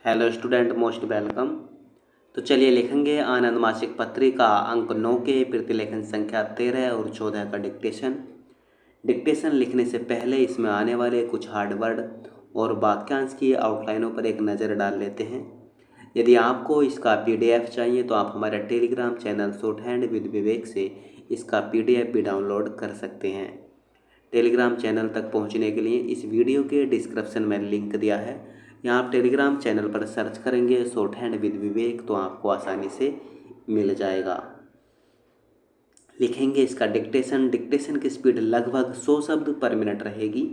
Hello student, most welcome. तो चलिए लिखेंगे आनंद मासिक पत्रिका अंक 9 के प्रतिलेखन संख्या 13 और 14 का डिक्टेशन। डिक्टेशन लिखने से पहले इसमें आने वाले कुछ हार्ड वर्ड और वाक्यांश की आउटलाइनों पर एक नज़र डाल लेते हैं। यदि आपको इसका पीडीएफ चाहिए तो आप हमारे Telegram channel shorthand with Vivek से इसका पीडीएफ भी डाउनलोड कर सकते हैं। टेलीग्राम चैनल तक पहुंचने के लिए इस वीडियो के डिस्क्रिप्शन में लिंक दिया है। यहाँ आप टेलीग्राम चैनल पर सर्च करेंगे शॉर्ट हैंड विद विवेक तो आपको आसानी से मिल जाएगा। लिखेंगे इसका डिक्टेशन। डिक्टेशन की स्पीड लगभग 100 शब्द पर मिनट रहेगी।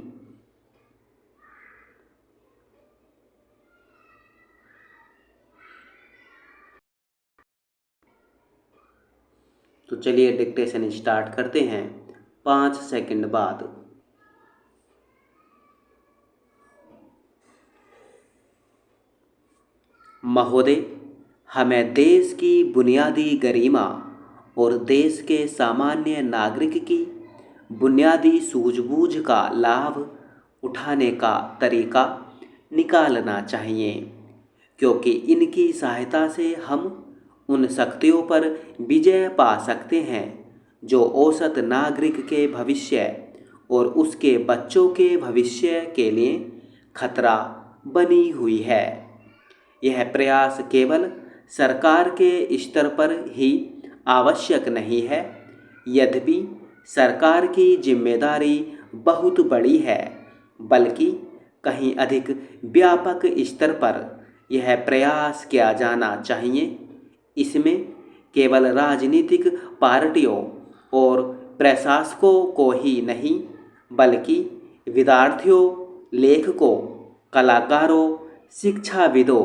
तो चलिए डिक्टेशन स्टार्ट करते हैं 5 सेकंड बाद। महोदय, हमें देश की बुनियादी गरिमा और देश के सामान्य नागरिक की बुनियादी सूझबूझ का लाभ उठाने का तरीका निकालना चाहिए, क्योंकि इनकी सहायता से हम उन शक्तियों पर विजय पा सकते हैं जो औसत नागरिक के भविष्य और उसके बच्चों के भविष्य के लिए खतरा बनी हुई है। यह प्रयास केवल सरकार के स्तर पर ही आवश्यक नहीं है, यद्यपि सरकार की जिम्मेदारी बहुत बड़ी है, बल्कि कहीं अधिक व्यापक स्तर पर यह प्रयास किया जाना चाहिए। इसमें केवल राजनीतिक पार्टियों और प्रशासकों को ही नहीं, बल्कि विद्यार्थियों, लेखकों, कलाकारों, शिक्षाविदों,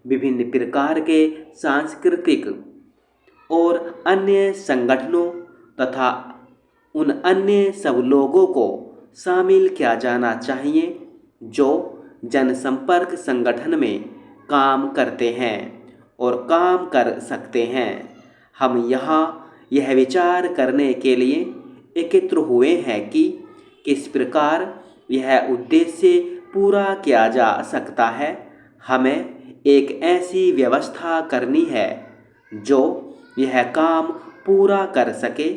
विभिन्न प्रकार के सांस्कृतिक और अन्य संगठनों तथा उन अन्य सब लोगों को शामिल किया जाना चाहिए जो जनसंपर्क संगठन में काम करते हैं और काम कर सकते हैं। हम यहाँ यह विचार करने के लिए एकत्र हुए हैं कि किस प्रकार यह उद्देश्य पूरा किया जा सकता है। हमें एक ऐसी व्यवस्था करनी है जो यह काम पूरा कर सके।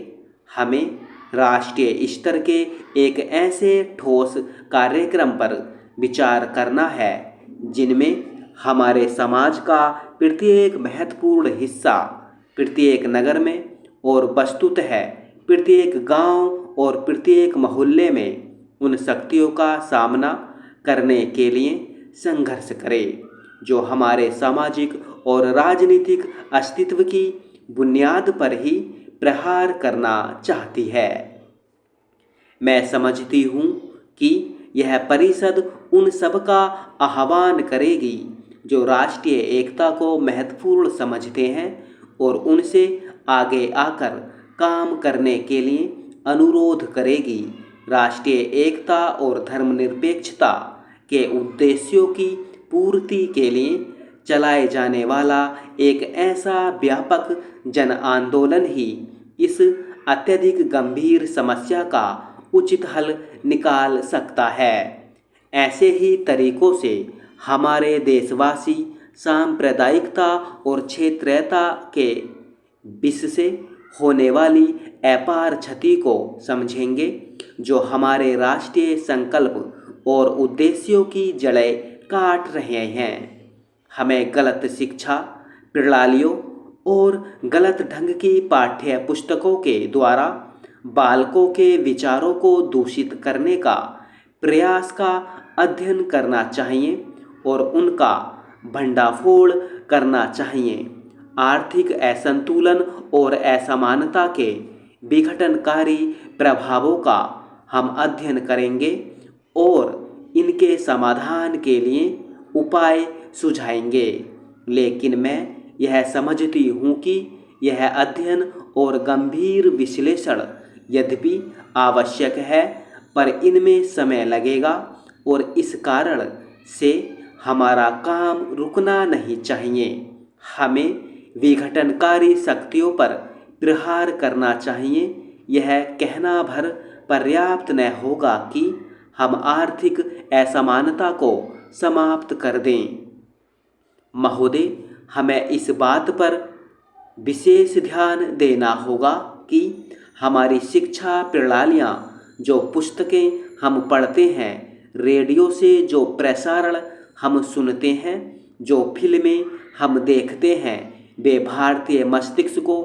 हमें राष्ट्रीय स्तर के एक ऐसे ठोस कार्यक्रम पर विचार करना है जिनमें हमारे समाज का प्रत्येक महत्वपूर्ण हिस्सा प्रत्येक नगर में और वस्तुतः प्रत्येक गांव और प्रत्येक मोहल्ले में उन शक्तियों का सामना करने के लिए संघर्ष करे जो हमारे सामाजिक और राजनीतिक अस्तित्व की बुनियाद पर ही प्रहार करना चाहती है। मैं समझती हूँ कि यह परिषद उन सब का आह्वान करेगी जो राष्ट्रीय एकता को महत्वपूर्ण समझते हैं और उनसे आगे आकर काम करने के लिए अनुरोध करेगी। राष्ट्रीय एकता और धर्मनिरपेक्षता के उद्देश्यों की पूर्ति के लिए चलाए जाने वाला एक ऐसा व्यापक जन आंदोलन ही इस अत्यधिक गंभीर समस्या का उचित हल निकाल सकता है। ऐसे ही तरीकों से हमारे देशवासी सांप्रदायिकता और क्षेत्रीयता के विष से होने वाली अपार क्षति को समझेंगे जो हमारे राष्ट्रीय संकल्प और उद्देश्यों की जड़ें काट रहे हैं। हमें गलत शिक्षा प्रणालियों और गलत ढंग की पाठ्य पुस्तकों के द्वारा बालकों के विचारों को दूषित करने का प्रयास का अध्ययन करना चाहिए और उनका भंडाफोड़ करना चाहिए। आर्थिक असंतुलन और असमानता के विघटनकारी प्रभावों का हम अध्ययन करेंगे और इनके समाधान के लिए उपाय सुझाएंगे। लेकिन मैं यह समझती हूँ कि यह अध्ययन और गंभीर विश्लेषण यद्यपि आवश्यक है, पर इनमें समय लगेगा और इस कारण से हमारा काम रुकना नहीं चाहिए। हमें विघटनकारी शक्तियों पर प्रहार करना चाहिए। यह कहना भर पर्याप्त न होगा कि हम आर्थिक असमानता को समाप्त कर दें। महोदय, हमें इस बात पर विशेष ध्यान देना होगा कि हमारी शिक्षा प्रणालियाँ, जो पुस्तकें हम पढ़ते हैं, रेडियो से जो प्रसारण हम सुनते हैं, जो फिल्में हम देखते हैं, वे भारतीय मस्तिष्क को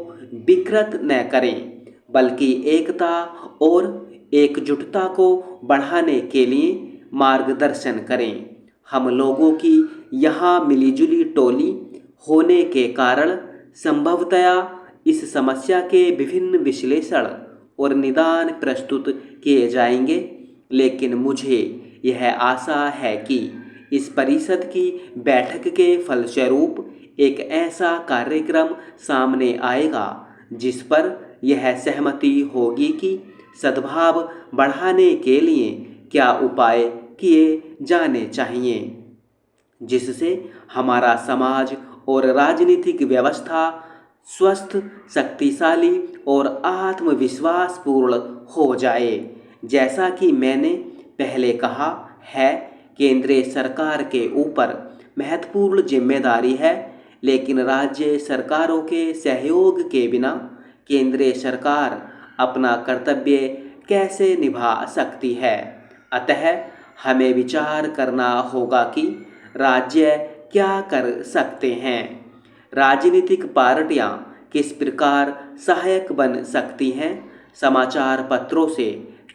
विकृत न करें, बल्कि एकता और एकजुटता को बढ़ाने के लिए मार्गदर्शन करें। हम लोगों की यहाँ मिलीजुली टोली होने के कारण संभवतया इस समस्या के विभिन्न विश्लेषण और निदान प्रस्तुत किए जाएंगे, लेकिन मुझे यह आशा है कि इस परिषद की बैठक के फलस्वरूप एक ऐसा कार्यक्रम सामने आएगा जिस पर यह सहमति होगी कि सद्भाव बढ़ाने के लिए क्या उपाय किए जाने चाहिए, जिससे हमारा समाज और राजनीतिक व्यवस्था स्वस्थ, शक्तिशाली और आत्मविश्वासपूर्ण हो जाए। जैसा कि मैंने पहले कहा है, केंद्रीय सरकार के ऊपर महत्वपूर्ण जिम्मेदारी है, लेकिन राज्य सरकारों के सहयोग के बिना केंद्रीय सरकार अपना कर्तव्य कैसे निभा सकती है। अतः हमें विचार करना होगा कि राज्य क्या कर सकते हैं, राजनीतिक पार्टियां किस प्रकार सहायक बन सकती हैं, समाचार पत्रों से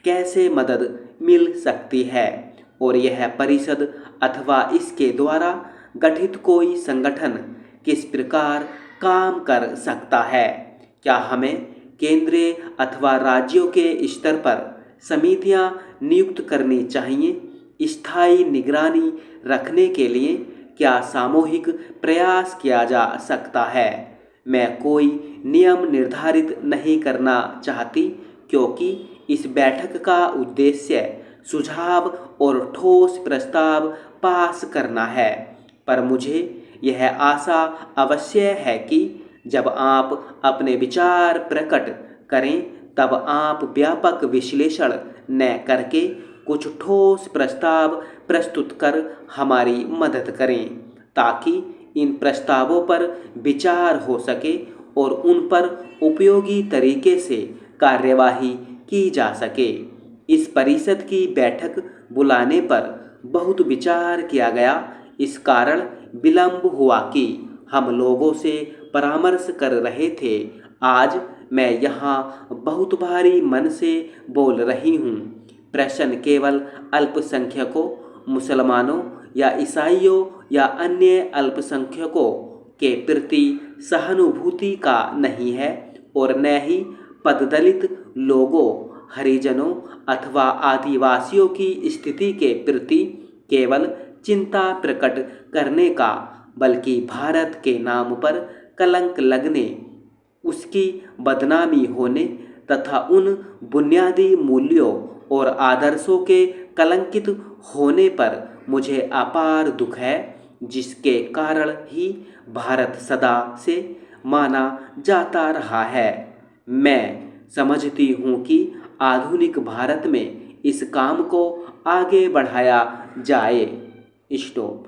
कैसे मदद मिल सकती है, और यह परिषद अथवा इसके द्वारा गठित कोई संगठन किस प्रकार काम कर सकता है। क्या हमें केंद्रीय अथवा राज्यों के स्तर पर समितियां नियुक्त करनी चाहिए? स्थायी निगरानी रखने के लिए क्या सामूहिक प्रयास किया जा सकता है? मैं कोई नियम निर्धारित नहीं करना चाहती, क्योंकि इस बैठक का उद्देश्य सुझाव और ठोस प्रस्ताव पास करना है। पर मुझे यह आशा अवश्य है कि जब आप अपने विचार प्रकट करें, तब आप व्यापक विश्लेषण न करके कुछ ठोस प्रस्ताव प्रस्तुत कर हमारी मदद करें, ताकि इन प्रस्तावों पर विचार हो सके और उन पर उपयोगी तरीके से कार्यवाही की जा सके। इस परिषद की बैठक बुलाने पर बहुत विचार किया गया। इस कारण विलंब हुआ कि हम लोगों से परामर्श कर रहे थे। आज मैं यहाँ बहुत भारी मन से बोल रही हूँ। प्रश्न केवल अल्पसंख्यकों, मुसलमानों या ईसाइयों या अन्य अल्पसंख्यकों के प्रति सहानुभूति का नहीं है, और न ही पददलित लोगों, हरिजनों अथवा आदिवासियों की स्थिति के प्रति केवल चिंता प्रकट करने का, बल्कि भारत के नाम पर कलंक लगने, उसकी बदनामी होने तथा उन बुनियादी मूल्यों और आदर्शों के कलंकित होने पर मुझे अपार दुख है, जिसके कारण ही भारत सदा से माना जाता रहा है। मैं समझती हूँ कि आधुनिक भारत में इस काम को आगे बढ़ाया जाए। स्टॉप।